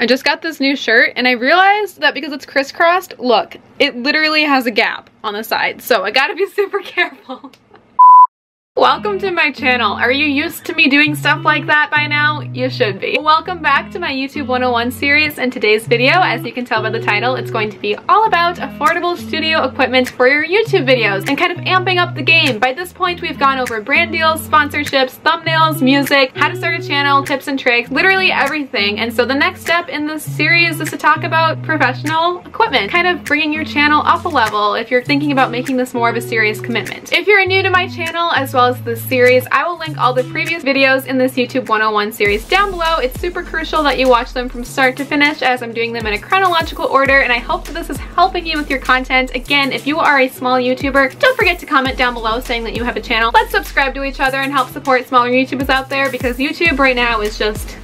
I just got this new shirt and I realized that because it's crisscrossed, look, it literally has a gap on the side. So I gotta be super careful. Welcome to my channel. Are you used to me doing stuff like that by now? You should be. Welcome back to my YouTube 101 series, and today's video, as you can tell by the title, it's going to be all about affordable studio equipment for your YouTube videos and kind of amping up the game. By this point, we've gone over brand deals, sponsorships, thumbnails, music, how to start a channel, tips and tricks, literally everything. And so the next step in this series is to talk about professional equipment, kind of bringing your channel up a level if you're thinking about making this more of a serious commitment. If you're new to my channel, as well as this series, I will link all the previous videos in this YouTube 101 series down below. It's super crucial that you watch them from start to finish, as I'm doing them in a chronological order, and I hope that this is helping you with your content. Again, if you are a small YouTuber, don't forget to comment down below saying that you have a channel. Let's subscribe to each other and help support smaller YouTubers out there, because YouTube right now is just...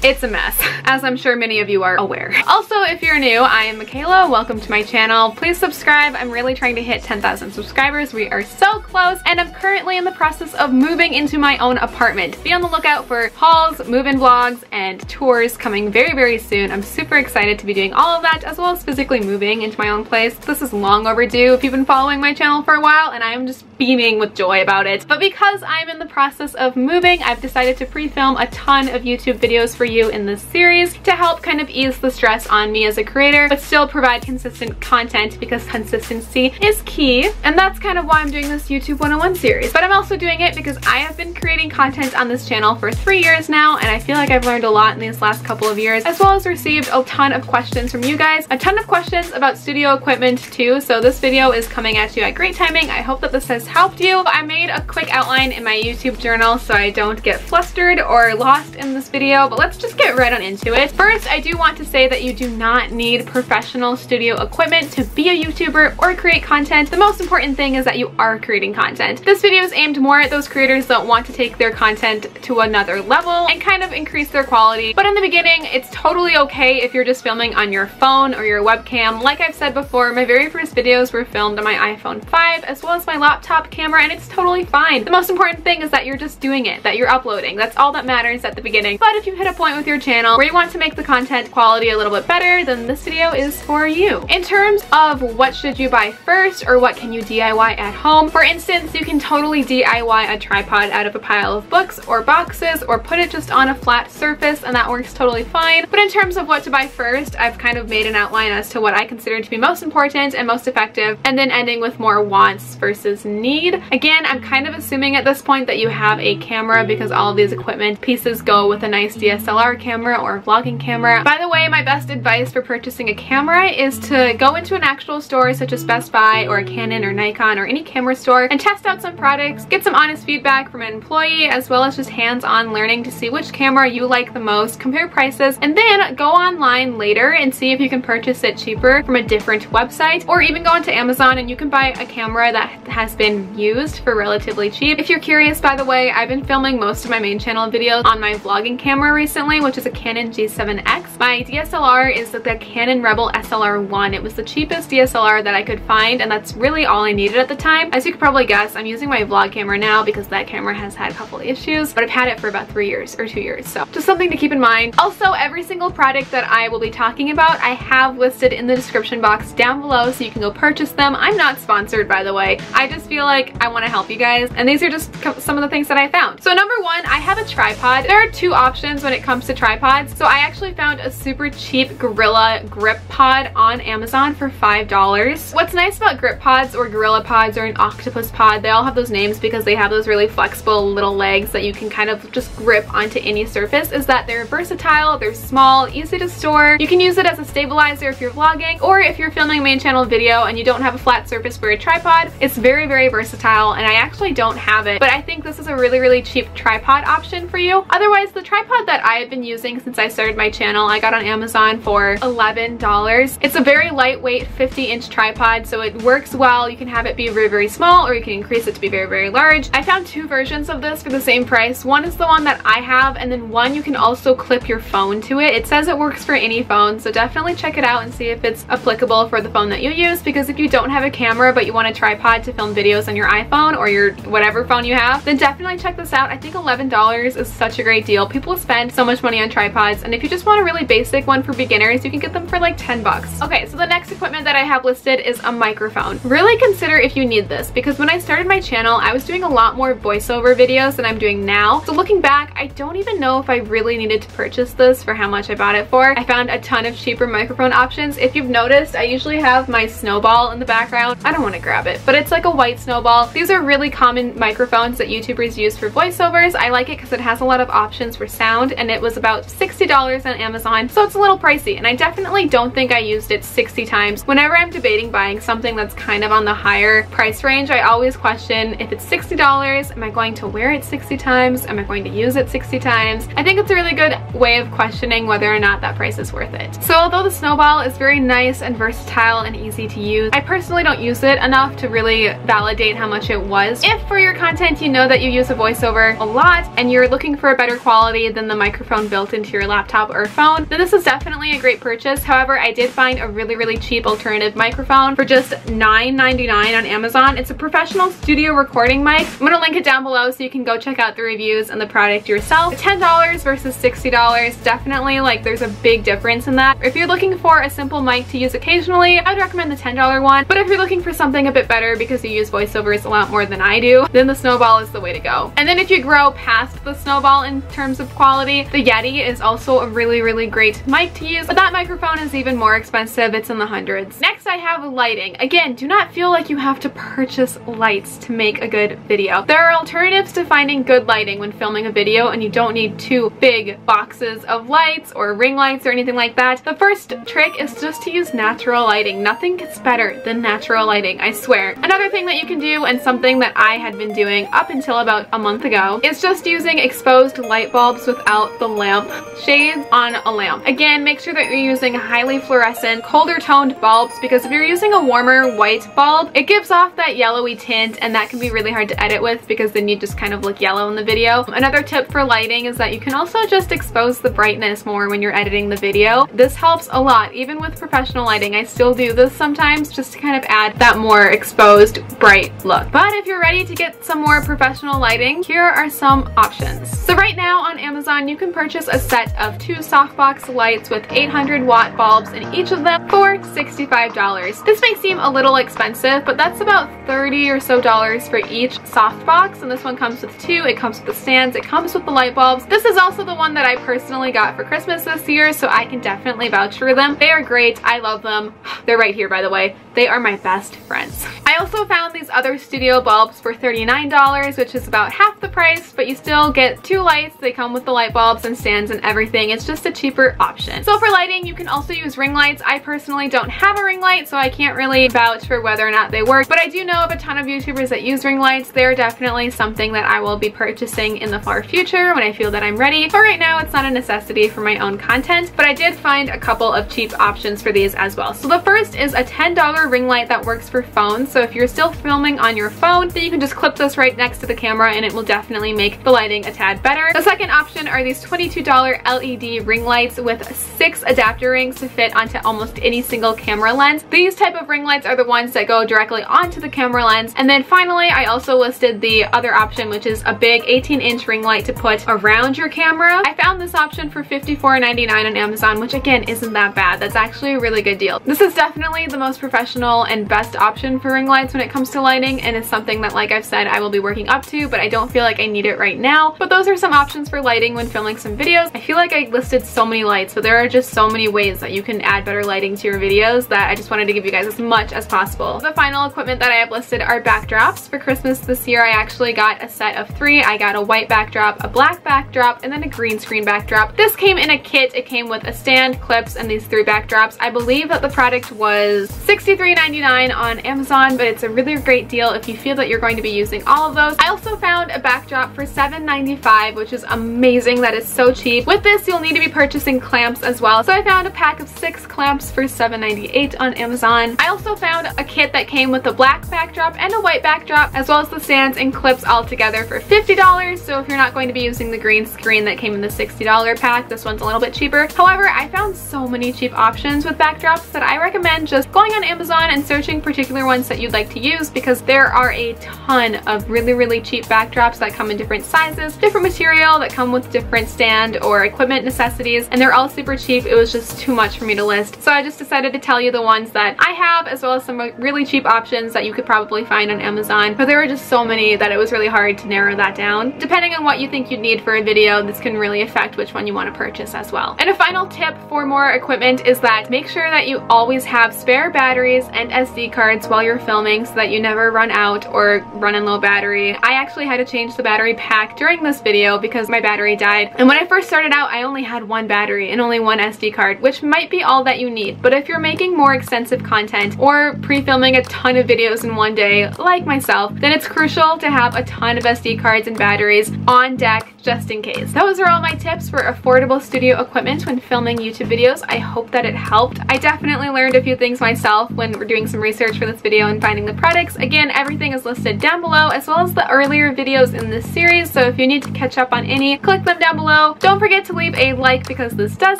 it's a mess, as I'm sure many of you are aware. Also, if you're new, I am Makayla. Welcome to my channel. Please subscribe. I'm really trying to hit 10,000 subscribers. We are so close, and I'm currently in the process of moving into my own apartment. Be on the lookout for hauls, move-in vlogs, and tours coming very, very soon. I'm super excited to be doing all of that, as well as physically moving into my own place. This is long overdue if you've been following my channel for a while, and I am just beaming with joy about it. But because I'm in the process of moving, I've decided to pre-film a ton of YouTube videos for you in this series to help kind of ease the stress on me as a creator, but still provide consistent content, because consistency is key. And that's kind of why I'm doing this YouTube 101 series. But I'm also doing it because I have been creating content on this channel for 3 years now, and I feel like I've learned a lot in these last couple of years, as well as received a ton of questions from you guys, a ton of questions about studio equipment too. So this video is coming at you at great timing. I hope that this has helped you. I made a quick outline in my YouTube journal so I don't get flustered or lost in this video, but let's just get right on into it. First, I do want to say that you do not need professional studio equipment to be a YouTuber or create content. The most important thing is that you are creating content. This video is aimed more at those creators that want to take their content to another level and kind of increase their quality. But in the beginning, it's totally okay if you're just filming on your phone or your webcam. Like I've said before, my very first videos were filmed on my iPhone 5 as well as my laptop camera, and it's totally fine. The most important thing is that you're just doing it, that you're uploading. That's all that matters at the beginning. But if you hit a point with your channel where you want to make the content quality a little bit better, then this video is for you. In terms of what should you buy first, or what can you DIY at home, for instance, you can totally DIY a tripod out of a pile of books or boxes, or put it just on a flat surface, and that works totally fine. But in terms of what to buy first, I've kind of made an outline as to what I consider to be most important and most effective, and then ending with more wants versus need. Again, I'm kind of assuming at this point that you have a camera, because all of these equipment pieces go with a nice DSLR camera or vlogging camera. By the way, my best advice for purchasing a camera is to go into an actual store such as Best Buy or a Canon or Nikon or any camera store and test out some products, get some honest feedback from an employee, as well as just hands-on learning to see which camera you like the most, compare prices, and then go online later and see if you can purchase it cheaper from a different website, or even go onto Amazon and you can buy a camera that has been used for relatively cheap. If you're curious, by the way, I've been filming most of my main channel videos on my vlogging camera recently, which is a Canon G7X. My DSLR is the Canon Rebel SLR1. It was the cheapest DSLR that I could find, and that's really all I needed at the time. As you could probably guess, I'm using my vlog camera now because that camera has had a couple of issues, but I've had it for about 3 years or 2 years, so just something to keep in mind. Also, every single product that I will be talking about, I have listed in the description box down below, so you can go purchase them. I'm not sponsored, by the way. I just feel like I want to help you guys, and these are just some of the things that I found. So number one, I have a tripod. There are two options when it comes to tripods. So I actually found a super cheap Gorilla grip pod on Amazon for $5. What's nice about grip pods or Gorilla pods or an octopus pod, they all have those names because they have those really flexible little legs that you can kind of just grip onto any surface, is that they're versatile, they're small, easy to store. You can use it as a stabilizer if you're vlogging, or if you're filming a main channel video and you don't have a flat surface for a tripod. It's very, very versatile, and I actually don't have it, but I think this is a really, really cheap tripod option for you. Otherwise, the tripod that I have been using since I started my channel, I got on Amazon for $11. It's a very lightweight 50-inch tripod, so it works well. You can have it be very, very small, or you can increase it to be very, very large. I found two versions of this for the same price. One is the one that I have, and then one you can also clip your phone to it. It says it works for any phone, so definitely check it out and see if it's applicable for the phone that you use, because if you don't have a camera but you want a tripod to film videos on your iPhone or your whatever phone you have, then definitely check this out. I think $11 is such a great deal. People spend so much money on tripods, and if you just want a really basic one for beginners, you can get them for like 10 bucks. Okay, so the next equipment that I have listed is a microphone. Really consider if you need this, because when I started my channel, I was doing a lot more voiceover videos than I'm doing now. So looking back, I don't even know if I really needed to purchase this for how much I bought it for. I found a ton of cheaper microphone options. If you've noticed, I usually have my snowball in the background. I don't want to grab it, but it's like a white snowball. These are really common microphones that YouTubers use for voiceovers. I like it because it has a lot of options for sound, and it was about $60 on Amazon, so it's a little pricey, and I definitely don't think I used it 60 times. Whenever I'm debating buying something that's kind of on the higher price range, I always question if it's $60, am I going to wear it 60 times? Am I going to use it 60 times? I think it's a really good way of questioning whether or not that price is worth it. So although the snowball is very nice and versatile and easy to use, I personally don't use it enough to really validate how much it was. If for your content you know that you use a voiceover a lot and you're looking for a better quality than the microphone built into your laptop or phone, then this is definitely a great purchase. However, I did find a really cheap alternative microphone for just $9.99 on Amazon. It's a professional studio recording mic. I'm gonna link it down below so you can go check out the reviews and the product yourself. $10 versus $60, definitely, like, there's a big difference in that. If you're looking for a simple mic to use occasionally, I would recommend the $10 one, but if you're looking for something a bit better because you use voiceovers a lot more than I do, then the snowball is the way to go. And then if you grow past the snowball in terms of quality, the Yeti is also a really great mic to use, but that microphone is even more expensive. It's in the hundreds. Next, I have lighting. Again, do not feel like you have to purchase lights to make a good video. There are alternatives to finding good lighting when filming a video, and you don't need 2 big boxes of lights or ring lights or anything like that. The first trick is just to use natural lighting. Nothing gets better than natural lighting, I swear. Another thing that you can do, and something that I had been doing up until about a month ago, is just using exposed light bulbs without the lamp shades on a lamp. Again, make sure that you're using highly fluorescent, colder toned bulbs, because if you're using a warmer white bulb, it gives off that yellowy tint, and that can be really hard to edit with because then you just kind of look yellow in the video. Another tip for lighting is that you can also just expose the brightness more when you're editing the video. This helps a lot. Even with professional lighting, I still do this sometimes just to kind of add that more exposed, bright look. But if you're ready to get some more professional lighting, here are some options. So right now on Amazon, you can purchase a set of 2 softbox lights with 800-watt bulbs in each of them for $65. This may seem a little expensive, but that's about $30 or so for each softbox, and this one comes with 2. It comes with the stands, it comes with the light bulbs. This is also the one that I personally got for Christmas this year, so I can definitely vouch for them. They are great. I love them. They're right here, by the way. They are my best friends. I also found these other studio bulbs for $39, which is about half the price, but you still get 2 lights. They come with the light bulbs and stands and everything. It's just a cheaper option. So for lighting, you can also use ring lights. I personally don't have a ring light, so I can't really vouch for whether or not they work, but I do know of a ton of YouTubers that use ring lights. They're definitely something that I will be purchasing in the far future when I feel that I'm ready. But right now, it's not a necessity for my own content, but I did find a couple of cheap options for these as well. So the first is a $10 ring light that works for phones. So if you're still filming on your phone, then you can just clip this right next to the camera and it will definitely make the lighting a tad better. The second option are these $22 LED ring lights with 6 adapter rings to fit onto almost any single camera lens. These type of ring lights are the ones that go directly onto the camera lens. And then finally, I also listed the other option, which is a big 18-inch ring light to put around your camera. I found this option for $54.99 on Amazon, which again isn't that bad. That's actually a really good deal. This is definitely the most professional and best option for ring lights when it comes to lighting, and it's something that, like I've said, I will be working up to, but I don't feel like I need it right now. But those are some options for lighting when filming some videos. I feel like I listed so many lights, but there are just so many ways that you can add better lighting to your videos that I just wanted to give you guys as much as possible. The final equipment that I have listed are backdrops. For Christmas this year, I actually got a set of 3. I got a white backdrop, a black backdrop, and then a green screen backdrop. This came in a kit. It came with a stand, clips, and these 3 backdrops. I believe that the product was $63.99 on Amazon, but it's a really great deal if you feel that you're going to be using all of those. I also found a backdrop for $7.95, which is amazing. That is so cheap. With this, you'll need to be purchasing clamps as well. So I found a pack of 6 clamps for $7.98 on Amazon. I also found a kit that came with a black backdrop and a white backdrop, as well as the stands and clips all together for $50. So if you're not going to be using the green screen that came in the $60 pack, this one's a little bit cheaper. However, I found so many cheap options with backdrops that I recommend just going on Amazon and searching particular ones that you you'd like to use, because there are a ton of really cheap backdrops that come in different sizes, different material, that come with different stand or equipment necessities, and they're all super cheap. It was just too much for me to list, so I just decided to tell you the ones that I have, as well as some really cheap options that you could probably find on Amazon, but there were just so many that it was really hard to narrow that down. Depending on what you think you'd need for a video, this can really affect which one you want to purchase as well. And a final tip for more equipment is that make sure that you always have spare batteries and SD cards while you're filming so that you never run out or run on low battery. I actually had to change the battery pack during this video because my battery died, and when I first started out I only had one battery and only one SD card, which might be all that you need, but if you're making more extensive content or pre-filming a ton of videos in one day like myself, then it's crucial to have a ton of SD cards and batteries on deck just in case. Those are all my tips for affordable studio equipment when filming YouTube videos. I hope that it helped. I definitely learned a few things myself when we're doing some research for this video and finding the products. Again, everything is listed down below, as well as the earlier videos in this series, so if you need to catch up on any, click them down below. Don't forget to leave a like because this does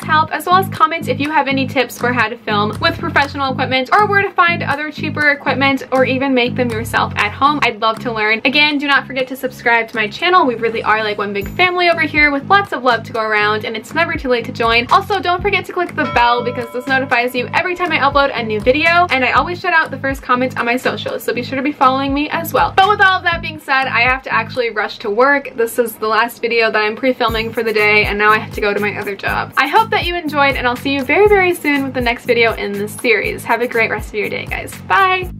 help, as well as comment if you have any tips for how to film with professional equipment, or where to find other cheaper equipment, or even make them yourself at home. I'd love to learn. Again, do not forget to subscribe to my channel. We really are like one big family over here with lots of love to go around, and it's never too late to join. Also, don't forget to click the bell because this notifies you every time I upload a new video, and I always shout out the first comment on my socials, so be sure to be following me as well. But with all of that being said, I have to actually rush to work. This is the last video that I'm pre-filming for the day, and now I have to go to my other job. I hope that you enjoyed, and I'll see you very soon with the next video in this series. Have a great rest of your day, guys. Bye!